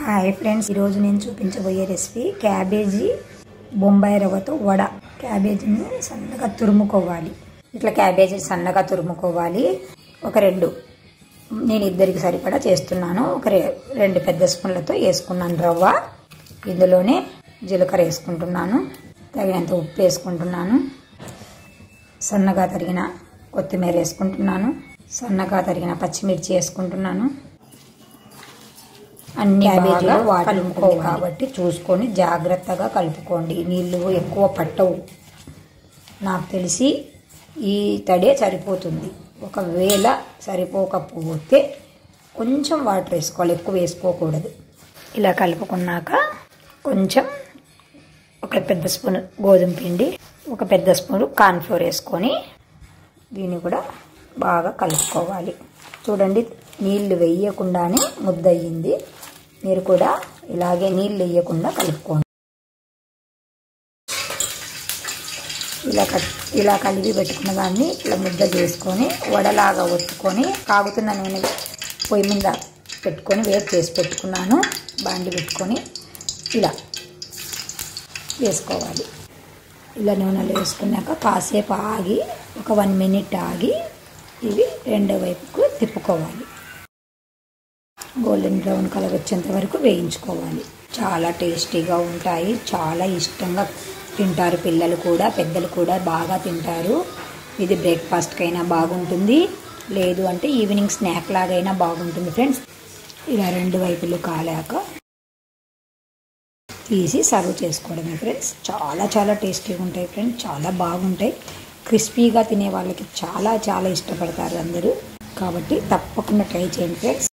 Hi friends, ఈరోజు నేను చూపించబోయే రెసిపీ క్యాబేజీ బొంబాయి రవ్వతో వడ. క్యాబేజీని సన్నగా తురుముకోవాలి. ఇట్లా క్యాబేజీ సన్నగా తురుముకోవాలి. నేను ఇద్దరికి సరిపడా చేస్తున్నాను. రెండు పెద్ద స్పూన్లతో వేసుకున్నాను రవ్వ. ఇందులోనే జీలకర్ర వేసుకుంటున్నాను, తగినంత ఉప్పు వేసుకుంటున్నాను, సన్నగా తరిగిన కొత్తిమీర వేసుకుంటున్నాను, సన్నగా తరిగిన పచ్చిమిర్చి వేసుకుంటున్నాను. అన్ని క్యాబేజీలో వాటర్ ఉంటుంది కాబట్టి చూసుకొని జాగ్రత్తగా కలుపుకోండి. నీళ్ళు ఎక్కువ పట్టవు. నాకు తెలిసి ఈ తడే సరిపోతుంది. ఒకవేళ సరిపోకపోతే కొంచెం వాటర్ వేసుకోవాలి, ఎక్కువ వేసుకోకూడదు. ఇలా కలుపుకున్నాక కొంచెం ఒక పెద్ద స్పూన్ గోధుమ పిండి, ఒక పెద్ద స్పూన్ కార్న్ఫ్లోర్ వేసుకొని దీన్ని కూడా బాగా కలుపుకోవాలి. చూడండి, నీళ్లు వేయకుండానే ముద్ద అయ్యింది. మీరు కూడా ఇలాగే నీళ్ళు వేయకుండా కలుపుకోండి. ఇలా కలిపి పెట్టుకున్న దాన్ని ఇలా ముద్ద చేసుకొని వడలాగా ఒత్తుకొని కాగుతున్న నూనె పొయ్యి మీద పెట్టుకొని వేడి చేసి పెట్టుకున్నాను. బాండి పెట్టుకొని ఇలా వేసుకోవాలి. ఇలా నూనెలో వేసుకున్నాక కాసేపు ఆగి ఒక 1 మినిట్ ఆగి ఇవి రెండో వైపుకు తిప్పుకోవాలి. గోల్డెన్ బ్రౌన్ కలర్ వచ్చేంత వరకు వేయించుకోవాలి. చాలా టేస్టీగా ఉంటాయి. చాలా ఇష్టంగా తింటారు పిల్లలు కూడా, పెద్దలు కూడా బాగా తింటారు. ఇది బ్రేక్ఫాస్ట్కైనా బాగుంటుంది, లేదు అంటే ఈవినింగ్ స్నాక్ లాగైనా బాగుంటుంది ఫ్రెండ్స్. ఇలా రెండు వైపులు కాలాక తీసి సర్వ్ చేసుకోవడమే ఫ్రెండ్స్. చాలా చాలా టేస్టీగా ఉంటాయి ఫ్రెండ్స్, చాలా బాగుంటాయి. క్రిస్పీగా తినే వాళ్ళకి చాలా చాలా ఇష్టపడతారు అందరూ. కాబట్టి తప్పకుండా ట్రై చేయండి ఫ్రెండ్స్.